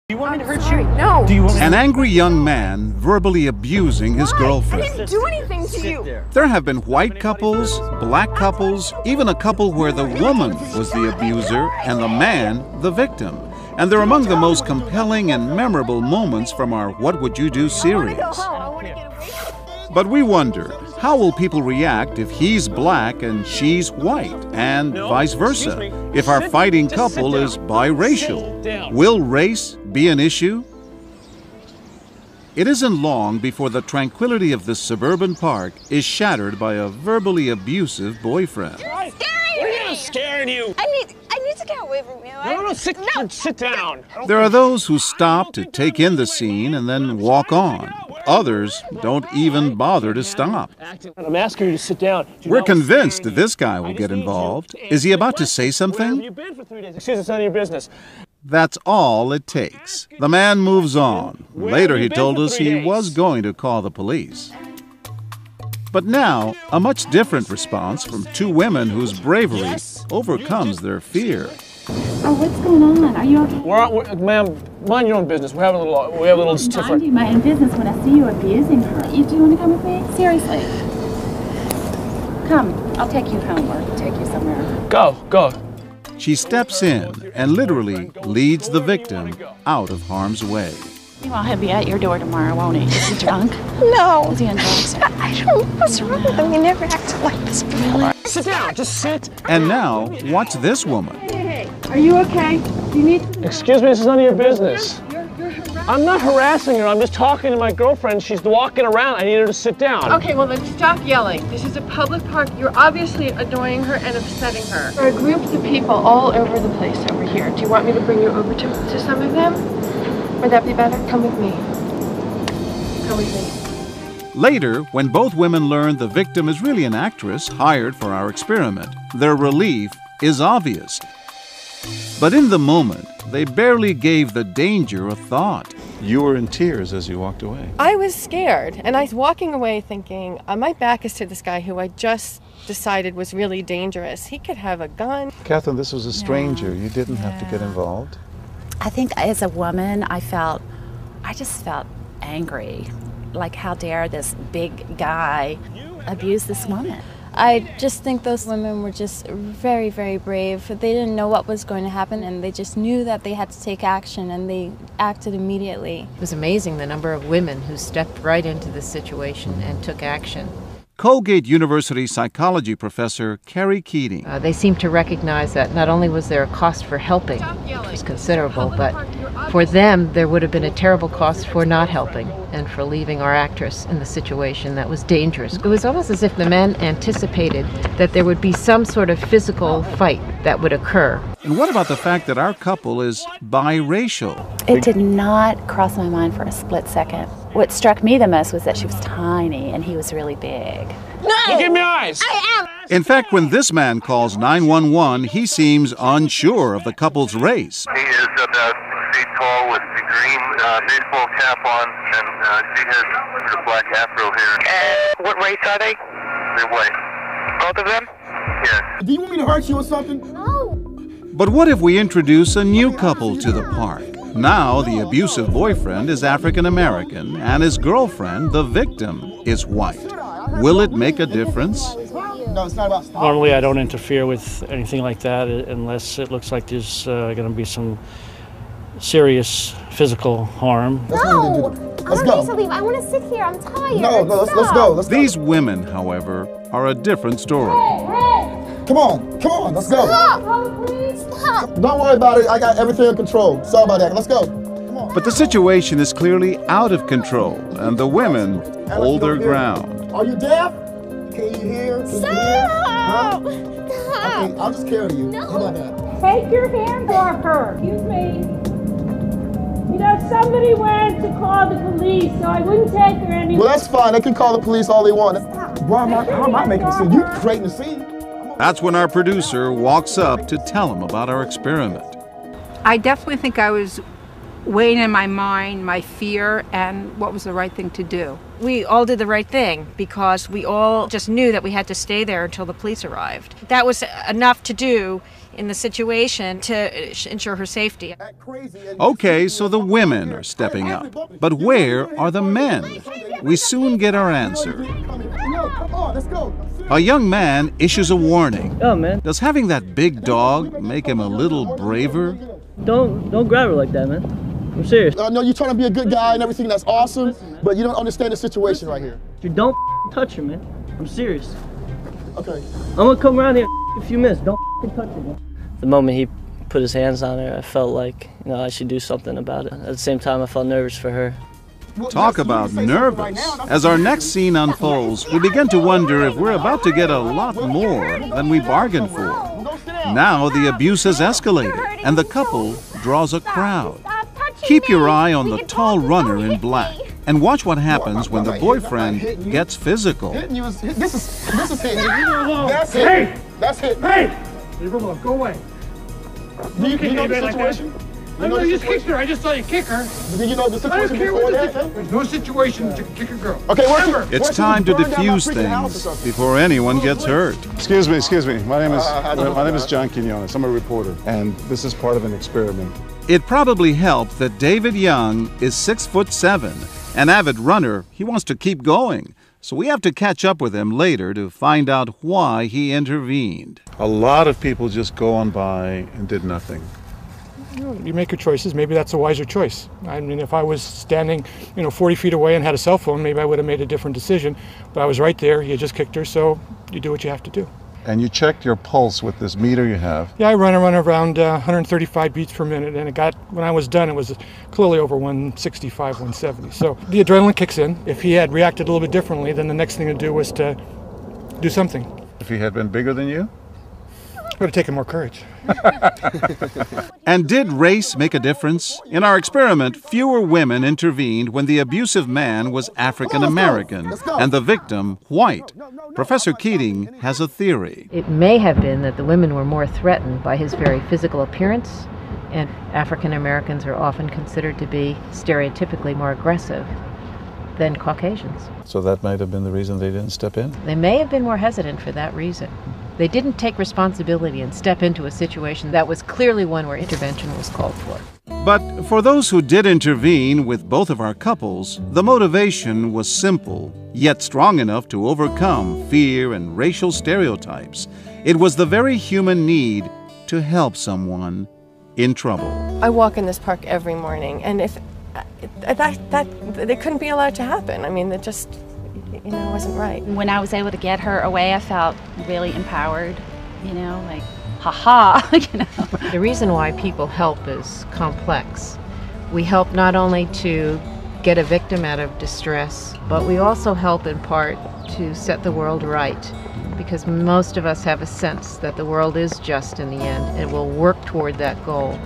Do you want me to hurt you? No. Do you want me An angry young man verbally abusing his girlfriend. I didn't do anything to you. There have been white couples, black couples, even a couple where the woman was the abuser and the man the victim. And they're among the most compelling and memorable moments from our What Would You Do series. But we wonder, how will people react if he's black and she's white, and vice versa, if our fighting couple is biracial? Will race be an issue? It isn't long before the tranquility of this suburban park is shattered by a verbally abusive boyfriend. You're scaring me! scaring you? I need to get away from you. No, sit down. There are those who stop to take in the scene and then walk on. Others don't even bother to stop. I'm asking you to sit down. We're convinced that this guy will get involved. Is he about to say something? You've been for 3 days. Excuse me, it's none of your business. That's all it takes. The man moves on. Later he told us he was going to call the police. But now, a much different response from two women whose bravery overcomes their fear. Oh, what's going on? Are you okay? Ma'am, mind your own business. We have a little tiff. Mind my own business when I see you abusing her. Do you want to come with me? Seriously. Come. I'll take you home or take you somewhere. Go. She steps in and literally leads the victim out of harm's way. Well, he'll be at your door tomorrow, won't he? Is he drunk? No. Is he on drugs? I don't know what's wrong with him. He never acted like this before. Really? Sit down. Just sit. And now, watch this woman. Hey, are you okay? Do you need to... Excuse me, this is none of your business. I'm not harassing her. I'm just talking to my girlfriend. She's walking around. I need her to sit down. Okay, well then stop yelling. This is a public park. You're obviously annoying her and upsetting her. There are groups of people all over the place over here. Do you want me to bring you over to some of them? Would that be better? Come with me. Come with me. Later, when both women learn the victim is really an actress hired for our experiment, their relief is obvious. But in the moment, they barely gave the danger a thought. You were in tears as you walked away. I was scared, and I was walking away thinking, my back is to this guy who I just decided was really dangerous. He could have a gun. Catherine, this was a stranger. You didn't have to get involved. I think as a woman, I just felt angry. Like, how dare this big guy abuse this woman? I just think those women were just very, very brave. They didn't know what was going to happen, and they just knew that they had to take action, and they acted immediately. It was amazing the number of women who stepped right into this situation and took action. Colgate University psychology professor Carrie Keating. They seemed to recognize that not only was there a cost for helping, which was considerable, but for them there would have been a terrible cost for not helping and for leaving our actress in the situation that was dangerous. It was almost as if the men anticipated that there would be some sort of physical fight that would occur. And what about the fact that our couple is biracial? It did not cross my mind for a split second. What struck me the most was that she was tiny and he was really big. No! You give me eyes! I am! In fact, when this man calls 911, he seems unsure of the couple's race. He is about 6 feet tall with the green baseball cap on, and she has the black afro hair. What race are they? They're white. Both of them? Yes. Do you want me to hurt you or something? No! But what if we introduce a new couple to the park? Now the abusive boyfriend is African American and his girlfriend, the victim, is white. Will it make a difference? No, it's not about stopping. Normally, I don't interfere with anything like that unless it looks like there's going to be some serious physical harm. No! Let's I go. need to leave. I want to sit here. I'm tired. No, let's go. Let's go. These women, however, are a different story. Come on, let's go. Stop! Stop! Don't worry about it. I got everything in control. Sorry about that. Let's go. Come on. But the situation is clearly out of control, and the women hold their ground. Are you deaf? Can you hear? Can you hear? Huh? Stop! Okay, I'll just carry you. No. How about that? Take your hands off her. Excuse me. You know, somebody went to call the police, so I wouldn't take her anywhere. Well, that's fine. They can call the police all they want. How am I making a scene? You creating a scene. That's when our producer walks up to tell him about our experiment. I definitely think I was weighing in my mind my fear and what was the right thing to do. We all did the right thing because we all just knew that we had to stay there until the police arrived. That was enough to do in the situation to ensure her safety. Okay, so the women are stepping up. But where are the men? We soon get our answer. A young man issues a warning. Oh, man. Does having that big dog make him a little braver? Don't grab her like that, man. I'm serious. I know you're trying to be a good guy and everything, that's awesome, but you don't understand the situation right here. You don't touch her, man. I'm serious. Okay. I'm gonna come around here if you miss. Don't touch her, man. The moment he put his hands on her, I felt like, I should do something about it. At the same time, I felt nervous for her. Talk about nervous. As our next scene unfolds, we begin to wonder if we're about to get a lot more than we bargained for. Now the abuse has escalated, and the couple draws a crowd. Keep your eye on the tall runner in black, and watch what happens when the boyfriend gets physical. This is hitting you. That's it. That's it. Hey! Go away. Do you know the situation? I know you just kicked her. I just saw you kick her. Do you know the situation before that? There's no situation to kick a girl. Okay, it's time to diffuse things before anyone gets hurt. Excuse me. My name is John Quinones. I'm a reporter, and this is part of an experiment. It probably helped that David Young is 6'7", an avid runner. He wants to keep going. So we have to catch up with him later to find out why he intervened. A lot of people just go on by and did nothing. You make your choices. Maybe that's a wiser choice. I mean, if I was standing, 40 feet away and had a cell phone, maybe I would have made a different decision. But I was right there. You just kicked her, so you do what you have to do. And you checked your pulse with this meter you have? Yeah, I run around 135 beats per minute, and when I was done, it was clearly over 165, 170. So the adrenaline kicks in. If he had reacted a little bit differently, then the next thing to do was to do something. If he had been bigger than you? It would have taken more courage. And did race make a difference? In our experiment, fewer women intervened when the abusive man was African American and the victim white. Professor Keating has a theory. It may have been that the women were more threatened by his very physical appearance, and African Americans are often considered to be stereotypically more aggressive than Caucasians. So that might have been the reason they didn't step in? They may have been more hesitant for that reason. They didn't take responsibility and step into a situation that was clearly one where intervention was called for. But for those who did intervene with both of our couples, the motivation was simple, yet strong enough to overcome fear and racial stereotypes. It was the very human need to help someone in trouble. I walk in this park every morning, and if that couldn't be allowed to happen. I mean, it just, wasn't right. When I was able to get her away, I felt really empowered, like, ha-ha, The reason why people help is complex. We help not only to get a victim out of distress, but we also help in part to set the world right, because most of us have a sense that the world is just in the end and will work toward that goal.